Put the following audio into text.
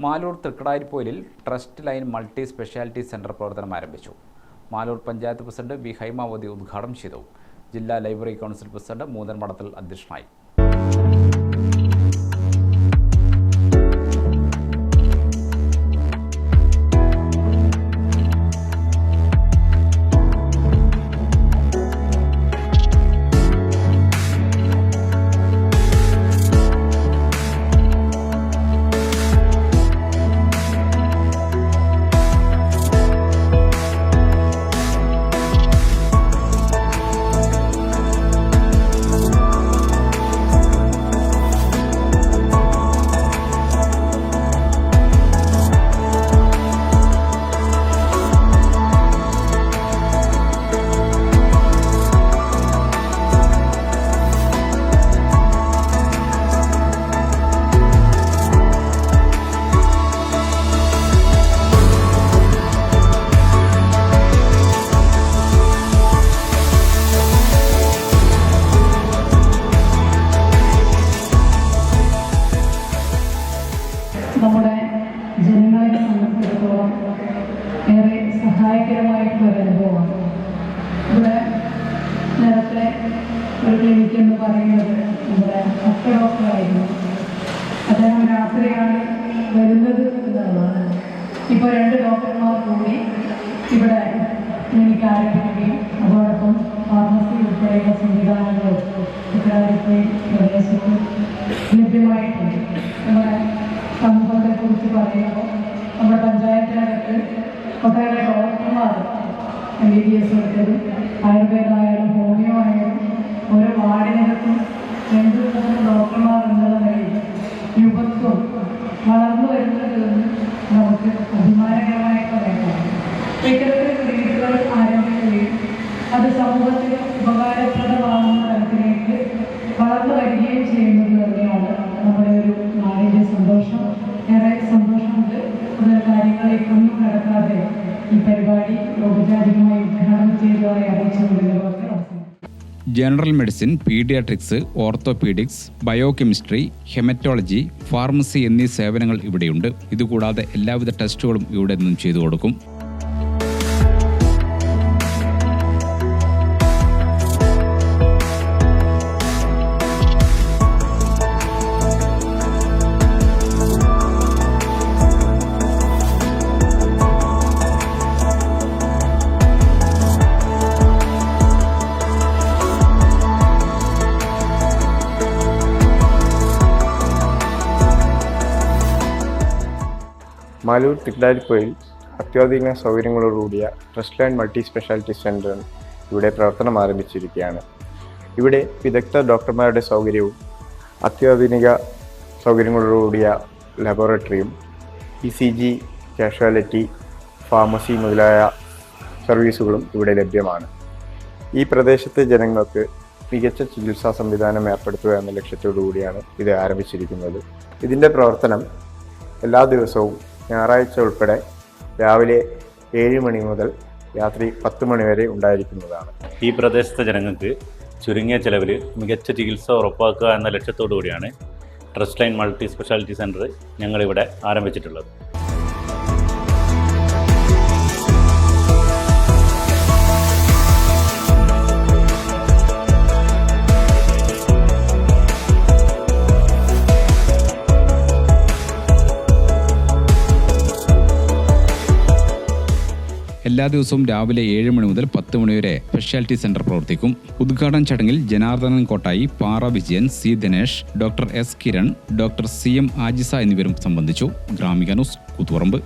മാലൂർ തൃക്കടാരിപ്പോയിലിൽ trust line multi speciality centre പ്രവർത്തനം ആരംഭിച്ചു. മാലൂർ പഞ്ചായത്ത് പ്രസിഡന്റ് വി ഹൈമാവതി ഉദ്ഘാടനം ചെയ്തു. ജില്ലാ ലൈബ്രറി കൗൺസിൽ പ്രസിഡന്റ് മൂന്നൻ മഠത്തിൽ അധ്യക്ഷനായി. നമ്മുടെ ജനങ്ങളെ സംബന്ധിച്ചിടത്തോളം ഏറെ സഹായകരമായിട്ടുള്ള ഒരു അനുഭവമാണ്. ഇവിടെ നേരത്തെ ഒരു ക്ലിനിക്ക് എന്ന് പറയുന്നത് നമ്മുടെ അക്ക ഡോക്ടറായിരുന്നു. അദ്ദേഹം രാത്രിയാണ് വരുന്നത് എന്നുള്ളതാണ്. ഇപ്പോൾ 2 ഡോക്ടർമാർ കൂടി ഇവിടെ ക്ലിനിക്ക് ആരംഭിക്കുകയും അതോടൊപ്പം ഫാർമസി ഉൾപ്പെടെയുള്ള സംവിധാനങ്ങളും ഇവിടെ പ്രദേശത്ത് ലഭ്യമായിട്ടുണ്ട്. നമ്മുടെ സമൂഹത്തെക്കുറിച്ച് പറയുമ്പോൾ നമ്മുടെ പഞ്ചായത്തിനകത്ത് ഒട്ടേറെ ഡോക്ടർമാർ MBBS എടുത്തതും ആയുർവേദമായാലും ഹോമിയോ ആയാലും ഓരോ വാർഡിനകത്തും 2-3 ഡോക്ടർമാർ എന്നുള്ള നിലയിൽ യുവത്വം വളർന്നു വരുന്നത് നമുക്ക് അഭിമാനകരമായിട്ടുള്ള നേട്ടമാണ്. ഇത്തരത്തിൽ ക്ലിനിക്കുകൾ ആരംഭിക്കുകയും അത് സമൂഹത്തിന് ഉപകാരപ്രദമാകുന്ന തരത്തിലേക്ക് വളർന്നു വരികയും ചെയ്യുന്നത് തന്നെയാണ് നമ്മുടെ ഒരു നാടിൻ്റെ സന്തോഷം. ഏറെ സന്തോഷമുണ്ട്. കൂടുതൽ കാര്യങ്ങളിലേക്കൊന്നും കടക്കാതെ ഈ പരിപാടി ഔപചാരികമായി ഉദ്ഘാടനം ചെയ്തതായി അറിയിച്ചുകൊണ്ടിരുന്നവർക്ക് general medicine, paediatrics, orthopaedics, biochemistry, haematology, pharmacy എന്നീ സേവനങ്ങൾ ഇവിടെയുണ്ട്. ഇതുകൂടാതെ എല്ലാവിധ ടെസ്റ്റുകളും ഇവിടെ നിന്നും ചെയ്തു കൊടുക്കും. മാലൂർ തൃക്കടാരിപ്പോയിൽ അത്യാധുനിക സൗകര്യങ്ങളോടുകൂടിയ trust line multi speciality centre ഇവിടെ പ്രവർത്തനം ആരംഭിച്ചിരിക്കുകയാണ്. ഇവിടെ വിദഗ്ധ ഡോക്ടർമാരുടെ സൗകര്യവും അത്യാധുനിക സൗകര്യങ്ങളോടുകൂടിയ ലബോറട്ടറിയും ECG, കാഷ്വാലിറ്റി, ഫാർമസി മുതലായ സർവീസുകളും ഇവിടെ ലഭ്യമാണ്. ഈ പ്രദേശത്തെ ജനങ്ങൾക്ക് മികച്ച ചികിത്സാ സംവിധാനം ഏർപ്പെടുത്തുക എന്ന ലക്ഷ്യത്തോടു കൂടിയാണ് ഇത് ആരംഭിച്ചിരിക്കുന്നത്. ഇതിൻ്റെ പ്രവർത്തനം എല്ലാ ദിവസവും ഞായറാഴ്ച ഉൾപ്പെടെ രാവിലെ 7 മണി മുതൽ രാത്രി 10 മണി വരെ ഉണ്ടായിരിക്കുന്നതാണ്. ഈ പ്രദേശത്തെ ജനങ്ങൾക്ക് ചുരുങ്ങിയ ചെലവിൽ മികച്ച ചികിത്സ ഉറപ്പാക്കുക എന്ന ലക്ഷ്യത്തോടു കൂടിയാണ് trust line multi speciality centre ഞങ്ങളിവിടെ ആരംഭിച്ചിട്ടുള്ളത്. എല്ലാ ദിവസവും രാവിലെ 7 മണി മുതൽ 10 മണി വരെ സ്പെഷ്യാലിറ്റി സെന്റർ പ്രവർത്തിക്കും. ഉദ്ഘാടന ചടങ്ങിൽ Janardhanan Kottayi, Para Vijayan, C Dinesh, doctor S Kiran, doctor CM Ajisa എന്നിവരും സംബന്ധിച്ചു. ഗ്രാമിക ന്യൂസ്, കൂത്തുപറമ്പ്.